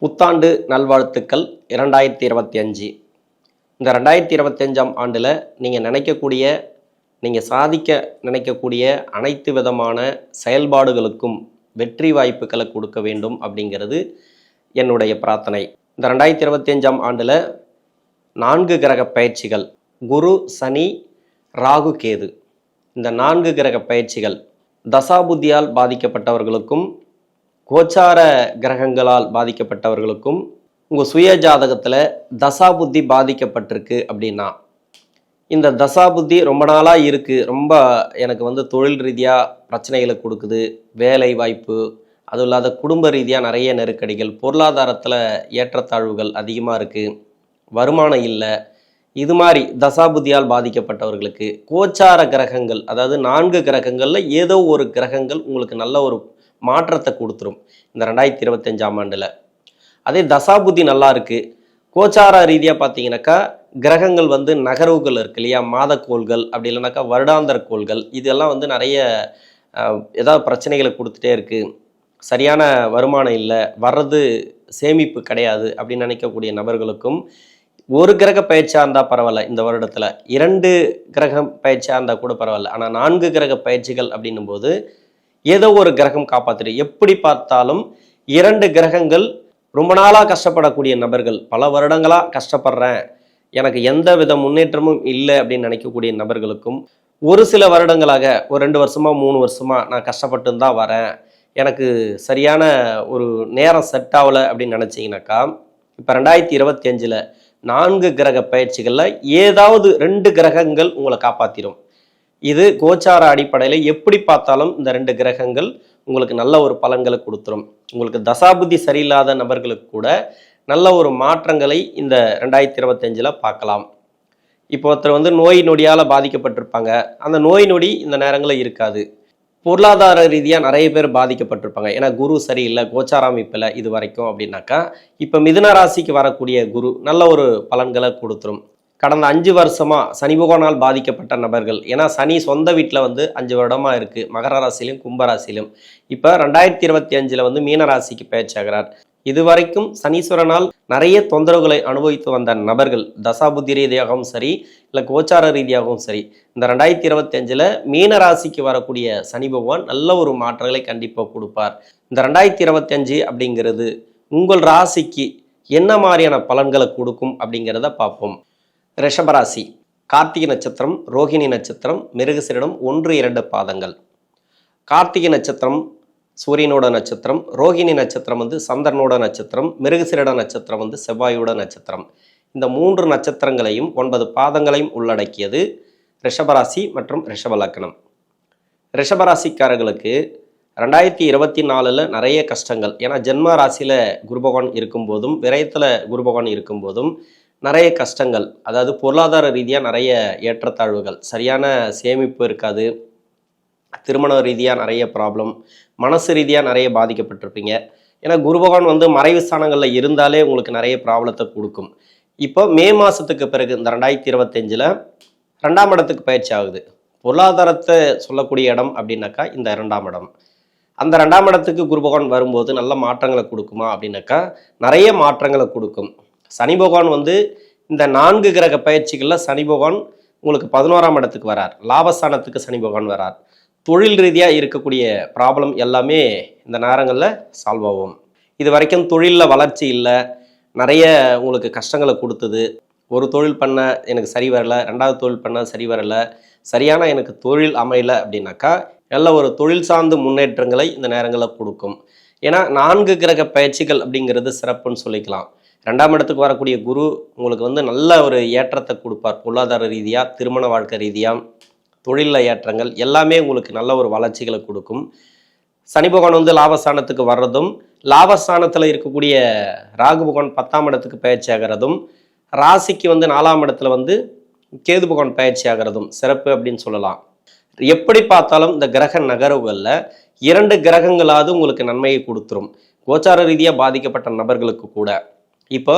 புத்தாண்டு நல்வாழ்த்துக்கள் 2025. இந்த 2025ஆம் ஆண்டில் நீங்கள் நினைக்கக்கூடிய, நீங்கள் சாதிக்க நினைக்கக்கூடிய அனைத்து விதமான செயல்பாடுகளுக்கும் வெற்றி வாய்ப்புகளை கொடுக்க வேண்டும் அப்படிங்கிறது என்னுடைய பிரார்த்தனை. இந்த 2025ஆம் ஆண்டில் 4 கிரக பயிற்சிகள், குரு, சனி, ராகு, கேது, இந்த 4 கிரக பயிற்சிகள் தசாபுத்தியால் பாதிக்கப்பட்டவர்களுக்கும் கோச்சார கிரகங்களால் பாதிக்கப்பட்டவர்களுக்கும் உங்கள் சுய ஜாதகத்தில் தசாபுத்தி பாதிக்கப்பட்டிருக்கு அப்படின்னா, இந்த தசாபுத்தி ரொம்ப நாளாக இருக்குது, ரொம்ப எனக்கு தொழில் ரீதியாக பிரச்சனைகளை கொடுக்குது, வேலை வாய்ப்பு, அதுவும் இல்லாத குடும்ப ரீதியாக நிறைய நெருக்கடிகள், பொருளாதாரத்தில் ஏற்றத்தாழ்வுகள் அதிகமாக இருக்குது, வருமானம் இல்லை, இது மாதிரி தசாபுத்தியால் பாதிக்கப்பட்டவர்களுக்கு கோச்சார கிரகங்கள், அதாவது 4 கிரகங்களில் ஏதோ ஒரு கிரகங்கள் உங்களுக்கு நல்ல ஒரு மாற்றத்தை கொடுத்துரும் இந்த 2025ஆம் ஆண்டில். அதே தசாபுத்தி நல்லா இருக்குது, கோச்சார ரீதியாக பார்த்தீங்கன்னாக்கா கிரகங்கள் நகர்வுகள் இருக்கு இல்லையா, மாதக்கோள்கள் அப்படி இல்லைனாக்கா வருடாந்திர கோள்கள், இதெல்லாம் நிறைய ஏதாவது பிரச்சனைகளை கொடுத்துட்டே இருக்குது, சரியான வருமானம் இல்லை, வர்றது சேமிப்பு கிடையாது அப்படின்னு நினைக்கக்கூடிய நபர்களுக்கும் ஒரு கிரக பயிற்சியாக இருந்தால் பரவாயில்ல, இந்த வருடத்தில் 2 கிரகம் பயிற்சியாக இருந்தால் கூட பரவாயில்ல, ஆனால் 4 கிரக பயிற்சிகள் அப்படின்னும் போது ஏதோ ஒரு கிரகம் காப்பாற்றிடு. எப்படி பார்த்தாலும் 2 கிரகங்கள் ரொம்ப நாளாக கஷ்டப்படக்கூடிய நபர்கள், பல வருடங்களாக கஷ்டப்படுறேன், எனக்கு எந்த வித முன்னேற்றமும் இல்லை அப்படின்னு நினைக்கக்கூடிய நபர்களுக்கும் ஒரு சில வருடங்களாக ஒரு 2 வருஷமா 3 வருஷமா நான் கஷ்டப்பட்டு தான் வரேன், எனக்கு சரியான ஒரு நேரம் செட் ஆகலை அப்படின்னு நினச்சிங்கனாக்கா, இப்போ 2025 4 கிரக பயிற்சிகளில் ஏதாவது 2 கிரகங்கள் உங்களை காப்பாற்றிடும். இது கோச்சார அடிப்படையில் எப்படி பார்த்தாலும் இந்த 2 கிரகங்கள் உங்களுக்கு நல்ல ஒரு பலன்களை கொடுத்துரும். உங்களுக்கு தசாபுத்தி சரியில்லாத நபர்களுக்கு கூட நல்ல ஒரு மாற்றங்களை இந்த 2025 பார்க்கலாம். இப்போ ஒருத்தர் நோய் நொடியால் பாதிக்கப்பட்டிருப்பாங்க, அந்த நோய் நொடி இந்த நேரங்களில் இருக்காது. பொருளாதார ரீதியாக நிறைய பேர் பாதிக்கப்பட்டிருப்பாங்க, ஏன்னா குரு சரியில்லை, கோச்சார அமைப்பில் இது வரைக்கும் அப்படின்னாக்கா, இப்போ மிதுன ராசிக்கு வரக்கூடிய குரு நல்ல ஒரு பலன்களை கொடுத்துரும். கடந்த 5 வருஷமாக சனி பகவானால் பாதிக்கப்பட்ட நபர்கள், ஏன்னா சனி சொந்த வீட்டில் 5 வருடமாக இருக்குது, மகர ராசியிலும் கும்பராசியிலும். இப்போ 2025 மீன ராசிக்கு பயிற்சியாகிறார். இது வரைக்கும் சனீஸ்வரனால் நிறைய தொந்தரவுகளை அனுபவித்து வந்த நபர்கள், தசாபுத்தி ரீதியாகவும் சரி இல்லை கோச்சார ரீதியாகவும் சரி, இந்த 2025 மீன ராசிக்கு வரக்கூடிய சனி பகவான் நல்ல ஒரு மாற்றங்களை கண்டிப்பாக கொடுப்பார். இந்த 2025 அப்படிங்கிறது உங்கள் ராசிக்கு என்ன மாதிரியான பலன்களை கொடுக்கும் அப்படிங்கிறத பார்ப்போம். ரிஷபராசி, கார்த்திகை நட்சத்திரம், ரோகிணி நட்சத்திரம், மிருகசீரிடம் 1-2 பாதங்கள். கார்த்திகை நட்சத்திரம் சூரியனோட நட்சத்திரம், ரோகிணி நட்சத்திரம் சந்திரனோட நட்சத்திரம், மிருகசீரிட நட்சத்திரம் செவ்வாயோட நட்சத்திரம். இந்த 3 நட்சத்திரங்களையும் 9 பாதங்களையும் உள்ளடக்கியது ரிஷபராசி மற்றும் ரிஷப லக்னம். ரிஷபராசிக்காரர்களுக்கு 2024 நிறைய கஷ்டங்கள், ஏன்னா ஜென்ம ராசியில் குரு பகவான் இருக்கும்போதும் விரயத்தில் குரு பகவான் இருக்கும்போதும் நிறைய கஷ்டங்கள், அதாவது பொருளாதார ரீதியாக நிறைய ஏற்றத்தாழ்வுகள், சரியான சேமிப்பு இருக்காது, திருமண ரீதியாக நிறைய ப்ராப்ளம், மனசு ரீதியாக நிறைய பாதிக்கப்பட்டிருப்பீங்க. ஏன்னா குரு பகவான் மறைவு ஸ்தானங்களில் இருந்தாலே உங்களுக்கு நிறைய ப்ராப்ளத்தை கொடுக்கும். இப்போ மே மாதத்துக்கு பிறகு இந்த 2025 2ஆம் இடத்துக்கு பயிற்சி ஆகுது. பொருளாதாரத்தை சொல்லக்கூடிய இடம் அப்படின்னாக்கா இந்த 2ஆம் இடம். அந்த 2ஆம் இடத்துக்கு குரு பகவான் வரும்போது நல்ல மாற்றங்களை கொடுக்குமா அப்படின்னாக்கா நிறைய மாற்றங்களை கொடுக்கும். சனி பகவான் இந்த 4 கிரக பயிற்சிகளில் சனி பகவான் உங்களுக்கு 11ஆம் இடத்துக்கு வரார், லாபஸ்தானத்துக்கு சனி பகவான் வரார். தொழில் ரீதியாக இருக்கக்கூடிய ப்ராப்ளம் எல்லாமே இந்த நேரங்களில் சால்வ் ஆகும். இது வரைக்கும் தொழிலில் வளர்ச்சி இல்லை, நிறைய உங்களுக்கு கஷ்டங்களை கொடுத்தது, ஒரு தொழில் பண்ண எனக்கு சரி வரலை, 2வது தொழில் பண்ண சரி வரலை, சரியான எனக்கு தொழில் அமையலை அப்படின்னாக்கா நல்ல ஒரு தொழில் சார்ந்த முன்னேற்றங்களை இந்த நேரங்களில் கொடுக்கும். ஏன்னா 4 கிரக பயிற்சிகள் அப்படிங்கிறது சிறப்புன்னு சொல்லிக்கலாம். 2ஆம் இடத்துக்கு வரக்கூடிய குரு உங்களுக்கு நல்ல ஒரு ஏற்றத்தை கொடுப்பார், பொருளாதார ரீதியாக, திருமண வாழ்க்கை ரீதியாக, தொழிலில் ஏற்றங்கள் எல்லாமே உங்களுக்கு நல்ல ஒரு வளர்ச்சிகளை கொடுக்கும். சனி பகவான் லாபஸ்தானத்துக்கு வர்றதும், லாபஸ்தானத்தில் இருக்கக்கூடிய ராகு பகவான் 10ஆம் இடத்துக்கு பயிற்சி ஆகிறதும், ராசிக்கு 4ஆம் இடத்துல கேது பகவான் பயிற்சி ஆகிறதும் சிறப்பு அப்படின்னு சொல்லலாம். எப்படி பார்த்தாலும் இந்த கிரக நகர்வுகளில் 2 கிரகங்களாவது உங்களுக்கு நன்மையை கொடுத்துரும். கோச்சார ரீதியாக பாதிக்கப்பட்ட நபர்களுக்கு கூட இப்போ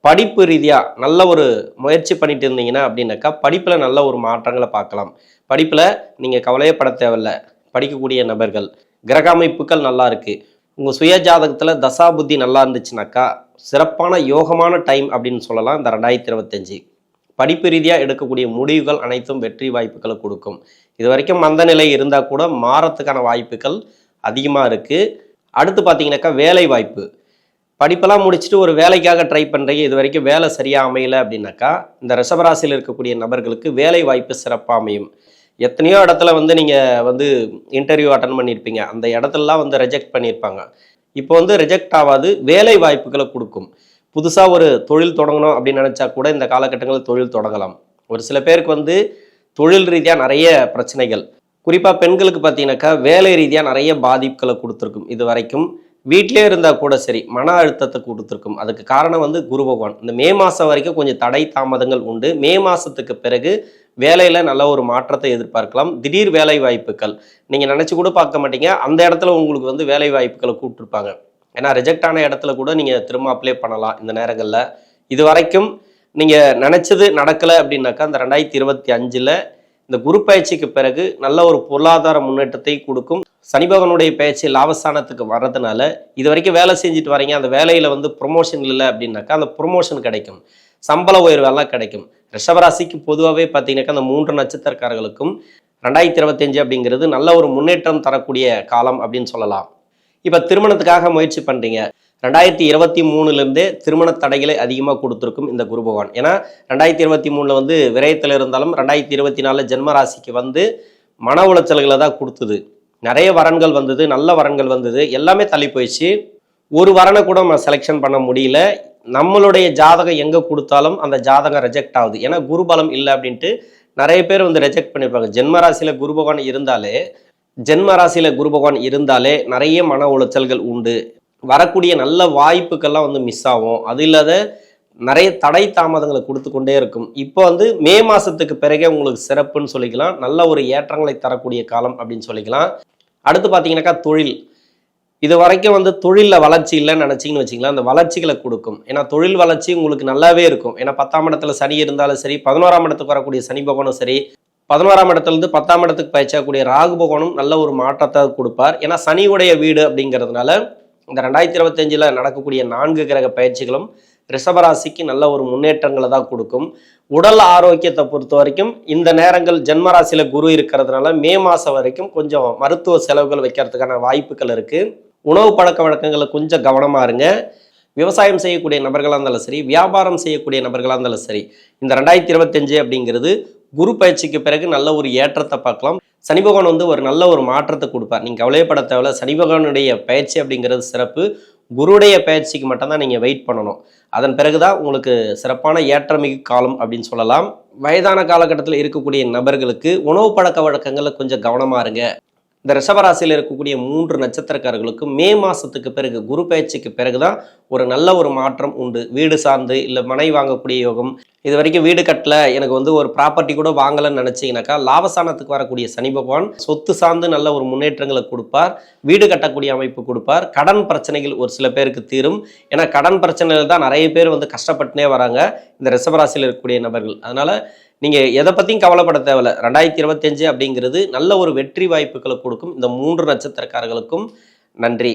படிப்பு ரீதியாக நல்ல ஒரு முயற்சி பண்ணிட்டு இருந்தீங்கன்னா அப்படின்னாக்கா படிப்பில் நல்ல ஒரு மாற்றங்களை பார்க்கலாம். படிப்பில் நீங்கள் கவலையப்பட தேவையில்லை, படிக்கக்கூடிய நபர்கள், கிரக அமைப்புகள் நல்லா இருக்குது, உங்கள் சுய ஜாதகத்தில் தசா புத்தி நல்லா இருந்துச்சுனாக்கா சிறப்பான யோகமான டைம் அப்படின்னு சொல்லலாம் இந்த 2025. படிப்பு ரீதியாக எடுக்கக்கூடிய முடிவுகள் அனைத்தும் வெற்றி வாய்ப்புகளை கொடுக்கும். இது வரைக்கும் மந்த நிலை இருந்தால் கூட மாறத்துக்கான வாய்ப்புகள் அதிகமாக இருக்குது. அடுத்து பார்த்தீங்கன்னாக்கா வேலை வாய்ப்பு. படிப்பெல்லாம் முடிச்சுட்டு ஒரு வேலைக்காக ட்ரை பண்ணுறீங்க, இது வரைக்கும் வேலை சரியாக அமையலை அப்படின்னாக்கா இந்த ரிஷபராசியில் இருக்கக்கூடிய நபர்களுக்கு வேலை வாய்ப்பு சிறப்பாக அமையும். எத்தனையோ இடத்துல நீங்கள் இன்டர்வியூ அட்டன் பண்ணியிருப்பீங்க, அந்த இடத்துலலாம் ரிஜெக்ட் பண்ணியிருப்பாங்க. இப்போ ரிஜெக்ட் ஆகாது, வேலை வாய்ப்புகளை கொடுக்கும். புதுசாக ஒரு தொழில் தொடங்கணும் அப்படின்னு நினச்சா கூட இந்த காலகட்டங்களில் தொழில் தொடங்கலாம். ஒரு சில பேருக்கு தொழில் ரீதியாக நிறைய பிரச்சனைகள், குறிப்பாக பெண்களுக்கு பார்த்தீங்கன்னாக்கா வேலை ரீதியாக நிறைய பாதிப்புகளை கொடுத்துருக்கும். இது வரைக்கும் வீட்டிலே இருந்தால் கூட சரி மன அழுத்தத்தை கொடுத்துருக்கும். அதுக்கு காரணம் குரு பகவான். இந்த மே மாதம் வரைக்கும் கொஞ்சம் தடை தாமதங்கள் உண்டு. மே மாதத்துக்கு பிறகு வேலையில் நல்ல ஒரு மாற்றத்தை எதிர்பார்க்கலாம். திடீர் வேலை வாய்ப்புகள் நீங்கள் நினச்சி கூட பார்க்க மாட்டீங்க, அந்த இடத்துல உங்களுக்கு வேலை வாய்ப்புகளை கூப்பிட்டுருப்பாங்க. ஏன்னா ரிஜெக்ட் ஆன இடத்துல கூட நீங்கள் திரும்ப அப்ளை பண்ணலாம் இந்த நேரங்களில். இது வரைக்கும் நீங்கள் நினச்சது நடக்கலை அப்படின்னாக்கா இந்த 2025 இந்த குரு பயிற்சிக்கு பிறகு நல்ல ஒரு பொருளாதார முன்னேற்றத்தை கொடுக்கும். சனி பகவானுடைய பயிற்சி லாபஸ்தானத்துக்கு வர்றதுனால இது வரைக்கும் வேலை செஞ்சுட்டு வரீங்க, அந்த வேலையில் ப்ரொமோஷன் இல்லை அப்படின்னாக்கா அந்த ப்ரொமோஷன் கிடைக்கும், சம்பள உயர்வெல்லாம் கிடைக்கும். ரிஷபராசிக்கு பொதுவாகவே பார்த்தீங்கன்னாக்கா அந்த 3 நட்சத்திரக்காரர்களுக்கும் 2025 அப்படிங்கிறது நல்ல ஒரு முன்னேற்றம் தரக்கூடிய காலம் அப்படின்னு சொல்லலாம். இப்போ திருமணத்துக்காக முயற்சி பண்ணுறீங்க, 2023 திருமண தடைகளை அதிகமாக கொடுத்துருக்கும் இந்த குரு பகவான். ஏன்னா 2023 விரயத்தில் இருந்தாலும் 2024 ஜென்மராசிக்கு மன உளைச்சல்களை தான் கொடுத்தது. நிறைய வரன்கள் வந்தது, நல்ல வரன்கள் வந்தது, எல்லாமே தள்ளி போயிடுச்சு. ஒரு வரனை கூட நம்ம செலெக்ஷன் பண்ண முடியல. நம்மளுடைய ஜாதகம் எங்கே கொடுத்தாலும் அந்த ஜாதகம் ரிஜெக்ட் ஆகுது. ஏன்னா குரு பலம் இல்லை அப்படின்ட்டு நிறைய பேர் ரிஜெக்ட் பண்ணியிருப்பாங்க. ஜென்மராசியில் குரு பகவான் இருந்தாலே நிறைய மன உளைச்சல்கள் உண்டு. வரக்கூடிய நல்ல வாய்ப்புக்கெல்லாம் மிஸ் ஆகும். அது இல்லாத நிறைய தடை தாமதங்களை கொடுத்து கொண்டே இருக்கும். இப்போ மே மாதத்துக்கு பிறகே உங்களுக்கு சிறப்புன்னு சொல்லிக்கலாம். நல்ல ஒரு ஏற்றங்களை தரக்கூடிய காலம் அப்படின்னு சொல்லிக்கலாம். அடுத்து பார்த்தீங்கன்னாக்கா தொழில். இது வரைக்கும் தொழிலில் வளர்ச்சி இல்லைன்னு நினச்சிங்கன்னு வச்சிங்களேன், அந்த வளர்ச்சிகளை கொடுக்கும். ஏன்னா தொழில் வளர்ச்சி உங்களுக்கு நல்லாவே இருக்கும். ஏன்னா 10ஆம் இடத்துல சனி இருந்தாலும் சரி, 11ஆம் இடத்துக்கு வரக்கூடிய சனி பகவானும் சரி, 11ஆம் இடத்துலேருந்து 10ஆம் இடத்துக்கு பயிற்சியாகக்கூடிய ராகு பகவானும் நல்ல ஒரு மாற்றத்தை கொடுப்பார். ஏன்னா சனியுடைய வீடு அப்படிங்கிறதுனால இந்த 2025 நடக்கக்கூடிய 4 கிரக பயிற்சிகளும் ரிஷபராசிக்கு நல்ல ஒரு முன்னேற்றங்களை தான் கொடுக்கும். உடல் ஆரோக்கியத்தை பொறுத்த வரைக்கும் இந்த நேரங்கள் ஜென்மராசியில் குரு இருக்கிறதுனால மே மாதம் வரைக்கும் கொஞ்சம் மருத்துவ செலவுகள் வைக்கிறதுக்கான வாய்ப்புகள் இருக்குது. உணவு பழக்க வழக்கங்களை கொஞ்சம் கவனமாக இருங்க. விவசாயம் செய்யக்கூடிய நபர்களாக இருந்தாலும் சரி, வியாபாரம் செய்யக்கூடிய நபர்களாக இருந்தாலும் சரி, இந்த 2025 அப்படிங்கிறது குரு பயிற்சிக்கு பிறகு நல்ல ஒரு ஏற்றத்தை பார்க்கலாம். சனி பகவான் ஒரு நல்ல ஒரு மாற்றத்தை கொடுப்பார். நீங்கள் கவலைப்பட தேவையில்ல. சனி பகவானுடைய பயிற்சி அப்படிங்கிறது சிறப்பு. குருடைய பயிற்சிக்கு மட்டும்தான் நீங்கள் வெயிட் பண்ணணும். அதன் பிறகுதான் உங்களுக்கு சிறப்பான ஏற்றமிகு காலம் அப்படின்னு சொல்லலாம். வயதான காலகட்டத்தில் இருக்கக்கூடிய நபர்களுக்கு உணவு பழக்க வழக்கங்களில் கொஞ்சம் கவனமாக இருங்க. இந்த ரிஷபராசியில் இருக்கக்கூடிய 3 நட்சத்திரக்காரர்களுக்கு மே மாதத்துக்கு பிறகு குரு பயிற்சிக்கு பிறகுதான் ஒரு நல்ல ஒரு மாற்றம் உண்டு. வீடு சார்ந்து இல்லை மனை வாங்கக்கூடிய யோகம். இது வரைக்கும் வீடு கட்டல, எனக்கு ஒரு ப்ராப்பர்ட்டி கூட வாங்கலைன்னு நினச்சிங்கனாக்கா லாபஸ்தானத்துக்கு வரக்கூடிய சனி பகவான் சொத்து சார்ந்து நல்ல ஒரு முன்னேற்றங்களை கொடுப்பார். வீடு கட்டக்கூடிய அமைப்பு கொடுப்பார். கடன் பிரச்சனைகள் ஒரு சில பேருக்கு தீரும். ஏன்னா கடன் பிரச்சனைகள் தான் நிறைய பேர் கஷ்டப்பட்டுனே வராங்க இந்த ரிஷபராசியில் இருக்கக்கூடிய நபர்கள். அதனால் நீங்கள் எதை பற்றியும் கவலைப்பட தேவையில்ல. 2025 அப்படிங்கிறது நல்ல ஒரு வெற்றி வாய்ப்புகளை கொடுக்கும் இந்த 3 நட்சத்திரக்காரர்களுக்கும். நன்றி.